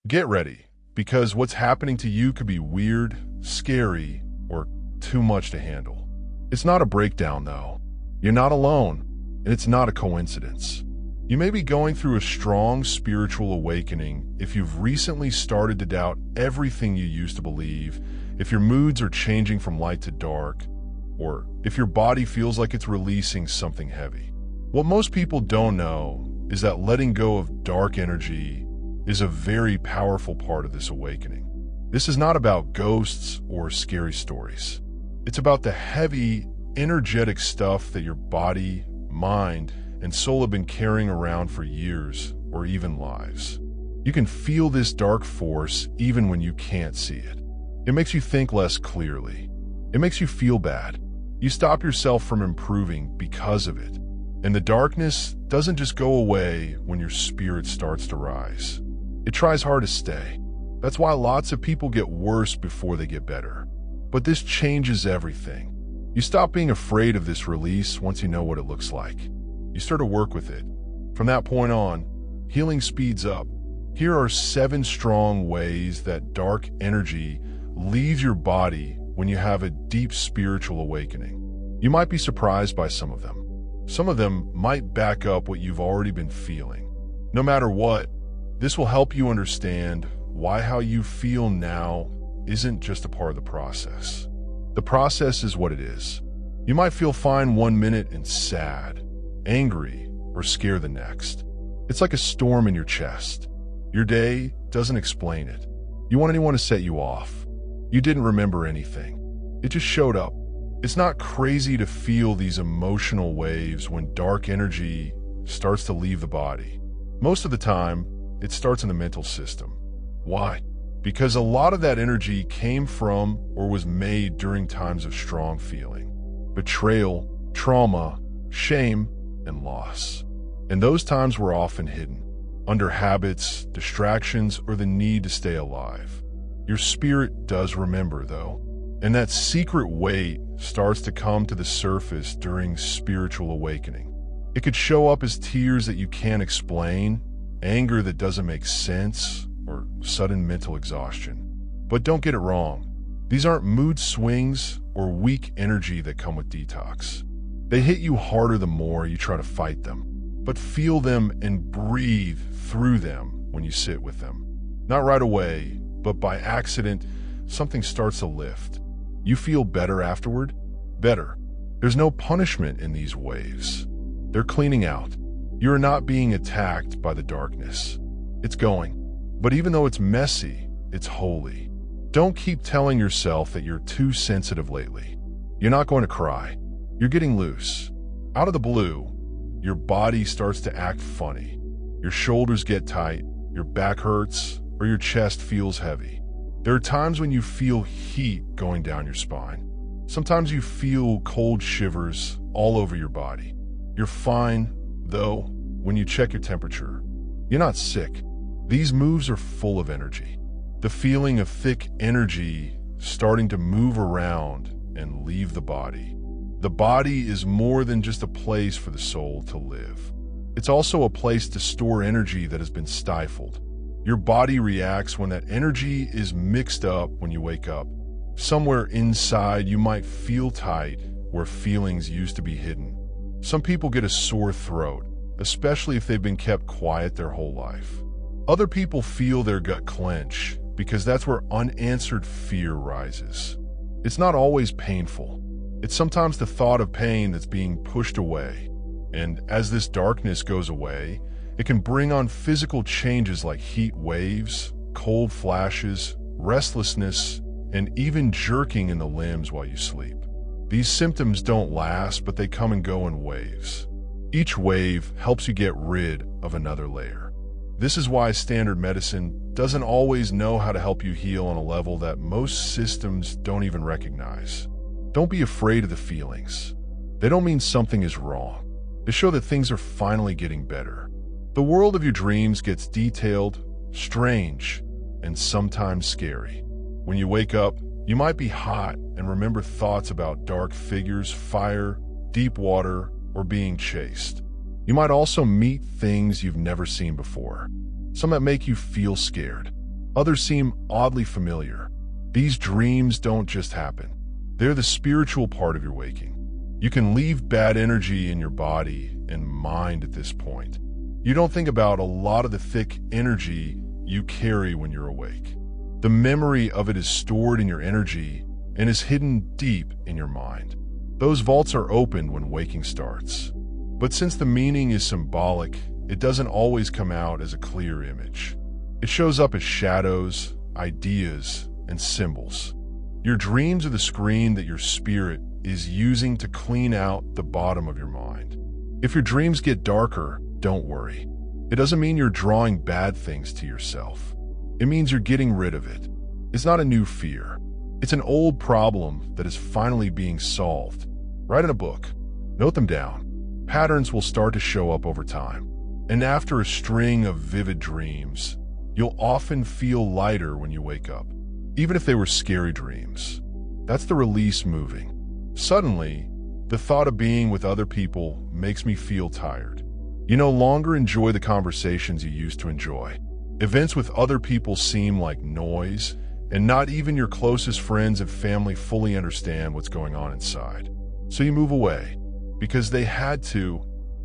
Get ready, because what's happening to you could be weird, scary, or too much to handle. It's not a breakdown, though. You're not alone, and it's not a coincidence. You may be going through a strong spiritual awakening if you've recently started to doubt everything you used to believe, if your moods are changing from light to dark, or if your body feels like it's releasing something heavy. What most people don't know is that letting go of dark energy is a very powerful part of this awakening. This is not about ghosts or scary stories. It's about the heavy, energetic stuff that your body, mind, and soul have been carrying around for years or even lives. You can feel this dark force even when you can't see it. It makes you think less clearly. It makes you feel bad. You stop yourself from improving because of it. And the darkness doesn't just go away when your spirit starts to rise. It tries hard to stay. That's why lots of people get worse before they get better. But this changes everything. You stop being afraid of this release once you know what it looks like. You start to work with it. From that point on, healing speeds up. Here are 7 strong ways that dark energy leaves your body when you have a deep spiritual awakening. You might be surprised by some of them. Some of them might back up what you've already been feeling. No matter what, this will help you understand why how you feel now isn't just a part of the process. The process is what it is. You might feel fine one minute and sad, angry, or scared the next. It's like a storm in your chest. Your day doesn't explain it. You want anyone to set you off. You didn't remember anything. It just showed up. It's not crazy to feel these emotional waves when dark energy starts to leave the body. Most of the time, it starts in the mental system. Why? Because a lot of that energy came from or was made during times of strong feeling. Betrayal, trauma, shame, and loss. And those times were often hidden, under habits, distractions, or the need to stay alive. Your spirit does remember, though. And that secret weight starts to come to the surface during spiritual awakening. It could show up as tears that you can't explain, anger that doesn't make sense, or sudden mental exhaustion. But don't get it wrong. These aren't mood swings or weak energy that come with detox. They hit you harder the more you try to fight them. But feel them and breathe through them when you sit with them. Not right away, but by accident, something starts to lift. You feel better afterward? Better. There's no punishment in these waves. They're cleaning out. You are not being attacked by the darkness. It's going. But even though it's messy, it's holy. Don't keep telling yourself that you're too sensitive lately. You're not going to cry. You're getting loose. Out of the blue, your body starts to act funny. Your shoulders get tight, your back hurts, or your chest feels heavy. There are times when you feel heat going down your spine. Sometimes you feel cold shivers all over your body. You're fine, though, when you check your temperature. You're not sick. These moves are full of energy. The feeling of thick energy starting to move around and leave the body. The body is more than just a place for the soul to live. It's also a place to store energy that has been stifled. Your body reacts when that energy is mixed up when you wake up. Somewhere inside, you might feel tight where feelings used to be hidden. Some people get a sore throat, especially if they've been kept quiet their whole life. Other people feel their gut clench because that's where unanswered fear rises. It's not always painful. It's sometimes the thought of pain that's being pushed away. And as this darkness goes away, it can bring on physical changes like heat waves, cold flashes, restlessness, and even jerking in the limbs while you sleep. These symptoms don't last, but they come and go in waves. Each wave helps you get rid of another layer. This is why standard medicine doesn't always know how to help you heal on a level that most systems don't even recognize. Don't be afraid of the feelings. They don't mean something is wrong. They show that things are finally getting better. The world of your dreams gets detailed, strange, and sometimes scary. When you wake up, you might be hot and remember thoughts about dark figures, fire, deep water, or being chased. You might also meet things you've never seen before, some that make you feel scared. Others seem oddly familiar. These dreams don't just happen. They're the spiritual part of your waking. You can leave bad energy in your body and mind at this point. You don't think about a lot of the thick energy you carry when you're awake. The memory of it is stored in your energy and is hidden deep in your mind. Those vaults are opened when waking starts. But since the meaning is symbolic, it doesn't always come out as a clear image. It shows up as shadows, ideas, and symbols. Your dreams are the screen that your spirit is using to clean out the bottom of your mind. If your dreams get darker, don't worry. It doesn't mean you're drawing bad things to yourself. It means you're getting rid of it. It's not a new fear. It's an old problem that is finally being solved. Write in a book. Note them down. Patterns will start to show up over time. And after a string of vivid dreams, you'll often feel lighter when you wake up, even if they were scary dreams. That's the release moving. Suddenly, the thought of being with other people makes me feel tired. You no longer enjoy the conversations you used to enjoy. Events with other people seem like noise, and not even your closest friends and family fully understand what's going on inside. So you move away, because they had to,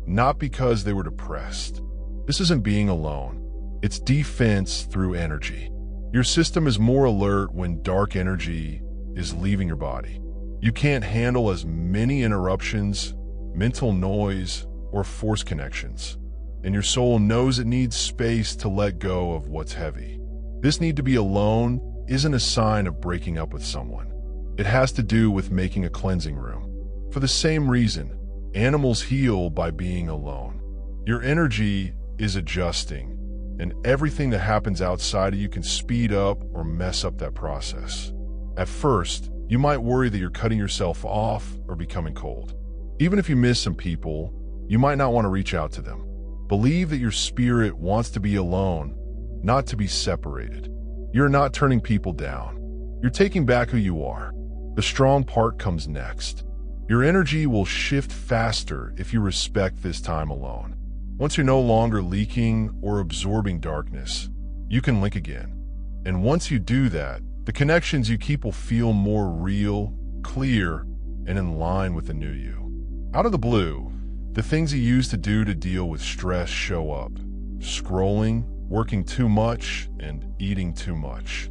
not because they were depressed. This isn't being alone. It's defense through energy. Your system is more alert when dark energy is leaving your body. You can't handle as many interruptions, mental noise, or force connections, and your soul knows it needs space to let go of what's heavy. This need to be alone isn't a sign of breaking up with someone. It has to do with making a cleansing room. For the same reason, animals heal by being alone. Your energy is adjusting, and everything that happens outside of you can speed up or mess up that process. At first, you might worry that you're cutting yourself off or becoming cold. Even if you miss some people, you might not want to reach out to them. Believe that your spirit wants to be alone, not to be separated. You're not turning people down. You're taking back who you are. The strong part comes next. Your energy will shift faster if you respect this time alone. Once you're no longer leaking or absorbing darkness, you can link again. And once you do that, the connections you keep will feel more real, clear, and in line with the new you. Out of the blue, the things you used to do to deal with stress show up. Scrolling, working too much, and eating too much.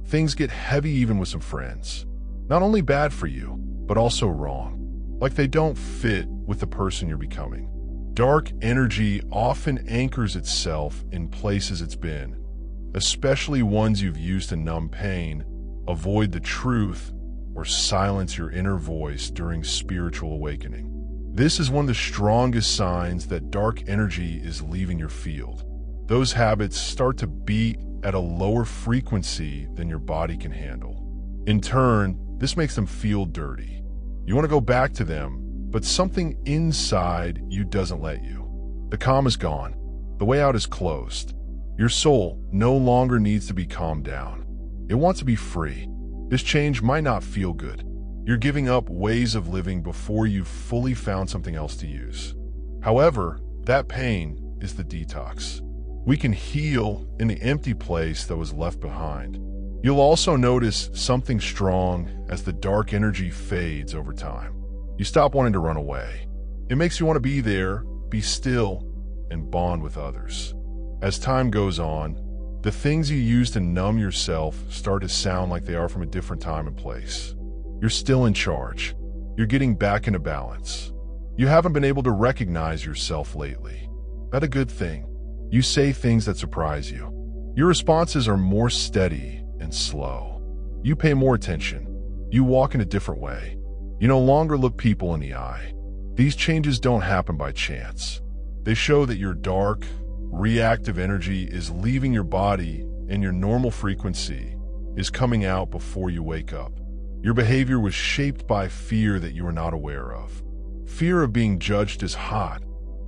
Things get heavy even with some friends. Not only bad for you, but also wrong. Like they don't fit with the person you're becoming. Dark energy often anchors itself in places it's been, especially ones you've used to numb pain, avoid the truth, or silence your inner voice during spiritual awakening. This is one of the strongest signs that dark energy is leaving your field. Those habits start to beat at a lower frequency than your body can handle. In turn, this makes them feel dirty. You want to go back to them, but something inside you doesn't let you. The calm is gone. The way out is closed. Your soul no longer needs to be calmed down. It wants to be free. This change might not feel good. You're giving up ways of living before you've fully found something else to use. However, that pain is the detox. We can heal in the empty place that was left behind. You'll also notice something strong as the dark energy fades over time. You stop wanting to run away. It makes you want to be there, be still, and bond with others. As time goes on, the things you use to numb yourself start to sound like they are from a different time and place. You're still in charge. You're getting back into balance. You haven't been able to recognize yourself lately. That's a good thing. You say things that surprise you. Your responses are more steady and slow. You pay more attention. You walk in a different way. You no longer look people in the eye. These changes don't happen by chance. They show that your dark, reactive energy is leaving your body and your normal frequency is coming out before you wake up. Your behavior was shaped by fear that you were not aware of. Fear of being judged as hot,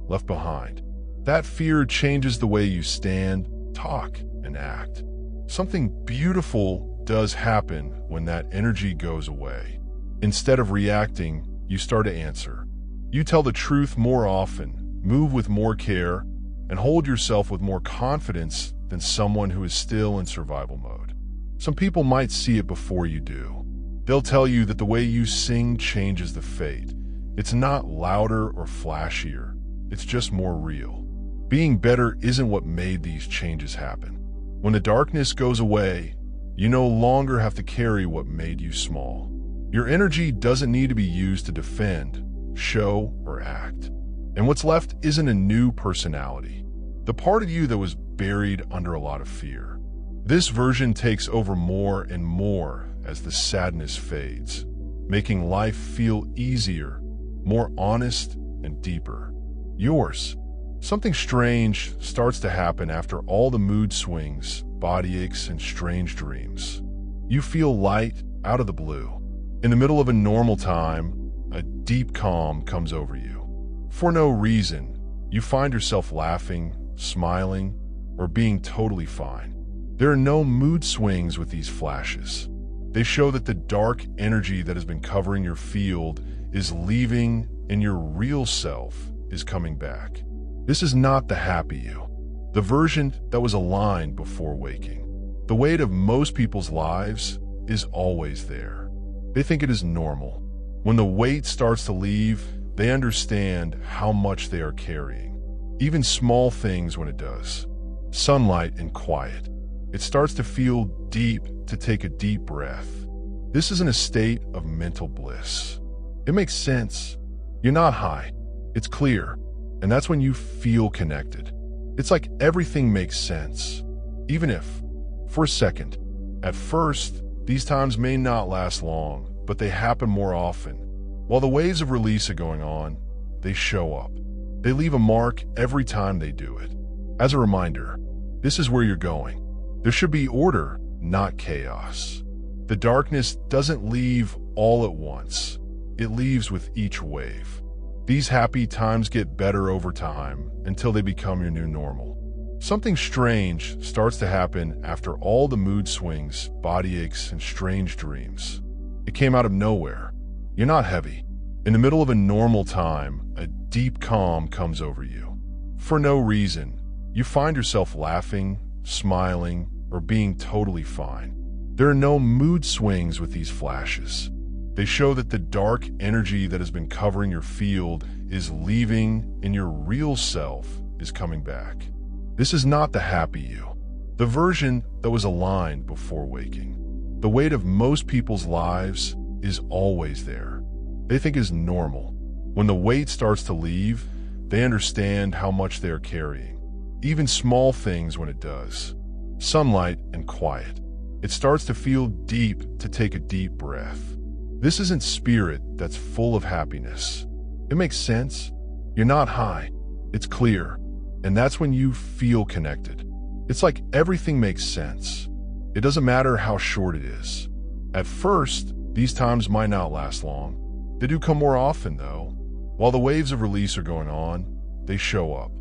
left behind. That fear changes the way you stand, talk, and act. Something beautiful does happen when that energy goes away. Instead of reacting, you start to answer. You tell the truth more often, move with more care, and hold yourself with more confidence than someone who is still in survival mode. Some people might see it before you do. They'll tell you that the way you sing changes the fate. It's not louder or flashier. It's just more real. Being better isn't what made these changes happen. When the darkness goes away, you no longer have to carry what made you small. Your energy doesn't need to be used to defend, show, or act. And what's left isn't a new personality. The part of you that was buried under a lot of fear. This version takes over more and more as the sadness fades, making life feel easier, more honest, and deeper. Yours. Something strange starts to happen after all the mood swings, body aches, and strange dreams. You feel light out of the blue. In the middle of a normal time, a deep calm comes over you. For no reason, you find yourself laughing, smiling, or being totally fine. There are no mood swings with these flashes. They show that the dark energy that has been covering your field is leaving and your real self is coming back. This is not the happy you, the version that was aligned before waking. The weight of most people's lives is always there. They think it is normal. When the weight starts to leave, they understand how much they are carrying. Even small things when it does. Sunlight and quiet. It starts to feel deep to take a deep breath. This isn't a state of mental bliss. It makes sense. You're not high. It's clear. And that's when you feel connected. It's like everything makes sense. Even if, for a second, at first, these times may not last long, but they happen more often. While the waves of release are going on, they show up. They leave a mark every time they do it. As a reminder, this is where you're going. There should be order, not chaos. The darkness doesn't leave all at once. It leaves with each wave. These happy times get better over time until they become your new normal. Something strange starts to happen after all the mood swings, body aches, and strange dreams. It came out of nowhere. You're not heavy. In the middle of a normal time, a deep calm comes over you. For no reason, you find yourself laughing, smiling, or being totally fine. There are no mood swings with these flashes. They show that the dark energy that has been covering your field is leaving and your real self is coming back. This is not the happy you, the version that was aligned before waking. The weight of most people's lives is always there. They think is normal. When the weight starts to leave, they understand how much they are carrying. Even small things when it does. Sunlight and quiet. It starts to feel deep to take a deep breath. This isn't spirit that's full of happiness. It makes sense. You're not high. It's clear. And that's when you feel connected. It's like everything makes sense. It doesn't matter how short it is. At first, these times might not last long. They do come more often, though. While the waves of release are going on, they show up.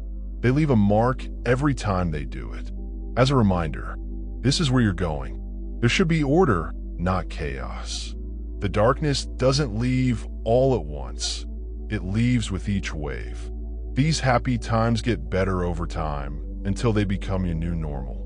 They leave a mark every time they do it. As a reminder, this is where you're going. There should be order, not chaos. The darkness doesn't leave all at once. It leaves with each wave. These happy times get better over time until they become your new normal.